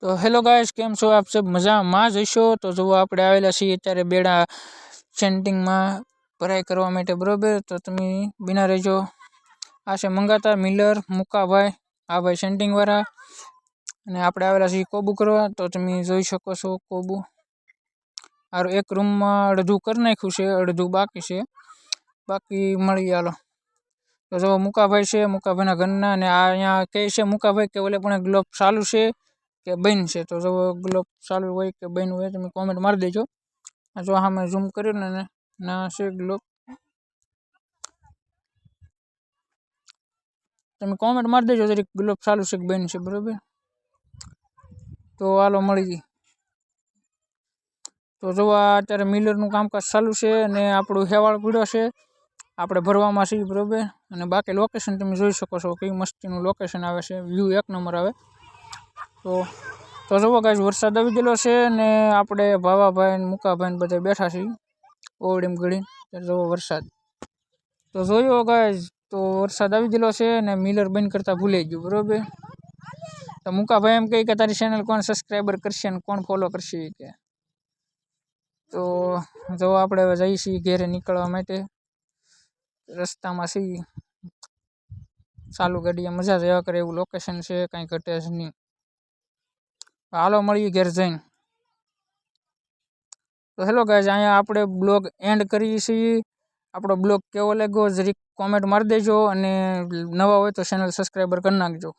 તો hello guys, કેમ છો આપ સબ? મજામાં જ હશો. તો જો આપણે આવેલા છીએ અત્યારે બેડા સેન્ટિંગમાં ભરાઈ કરવા માટે, બરોબર. તો તમે બિના રહેજો. આ છે મંગાતા મિલર મુકાભાઈ, આ ભાઈ સેન્ટિંગ વાળા, અને આપણે આવેલા છીએ કોબુ કરવા. તો તમે જોઈ શકો છો કોબુ આ એક રૂમમાં અડધું કરી નાખ્યું છે, અડધું બાકી છે. બાકી મળી હાલો. તો જો મુકાભાઈ છે, મુકાભાઈના ઘરના, અને આ અહીંયા કહે છે મુકાભાઈ કે ઓલે પણ ગ્લોબ ચાલુ છે કે બંધ છે. તો જો ગ્લોબ ચાલુ હોય કે બંધ હોય તમે કોમેન્ટ મારી દેજો. જો હા મેં ઝૂમ કર્યું ને ના છે ગ્લોબ, તમે કોમેન્ટ મારી દેજો જરીક ગ્લોબ ચાલુ છે કે બંધ છે, બરોબર. તો હાલો મળી. તો જો અત્યારે મિલરનું કામકાજ ચાલુ છે અને આપણું હેવાળ પીડ્યો છે, આપણે ભરવામાં છીએ, બરોબર. અને બાકી લોકેશન તમે જોઈ શકો છો કઈ મસ્તીનું લોકેશન આવે છે, વ્યૂ એક નંબર આવે. તો જુઓ ગાઈસ, વરસાદ આવી ગયેલો છે ને આપણે ભાવાભાઈ ને મુકાભાઈ ને બધા બેઠા છીએ ઓવડીમ ઘડી. જુઓ વરસાદ તો જોયો ગાઈસ, તો વરસાદ આવી ગયેલો છે ને મિલર બંધ કરતા ભૂલાઈ ગયું, બરોબર. તો મુકાભાઈ એમ કહે કે તારી ચેનલ કોણ સબસ્ક્રાઈબર કરશે ને કોણ ફોલો કરશે કે. તો જો આપણે હવે જઈએ છીએ ઘેરે નીકળવા માટે, રસ્તામાં છીએ. ચાલુ ગાડીએ મજા જ આવ્યા કરે એવું લોકેશન છે, કાંઈ ઘટે જ નહીં. હાલો મળીએ ઘેર જઈને. તો હેલો ગાઈઝ, અહીંયા આપણે બ્લોગ એન્ડ કરીએ છીએ. આપણો બ્લોગ કેવો લાગ્યો જરીક કોમેન્ટ મારી દેજો, અને નવા હોય તો ચેનલ સબસ્ક્રાઈબર કરી નાખજો.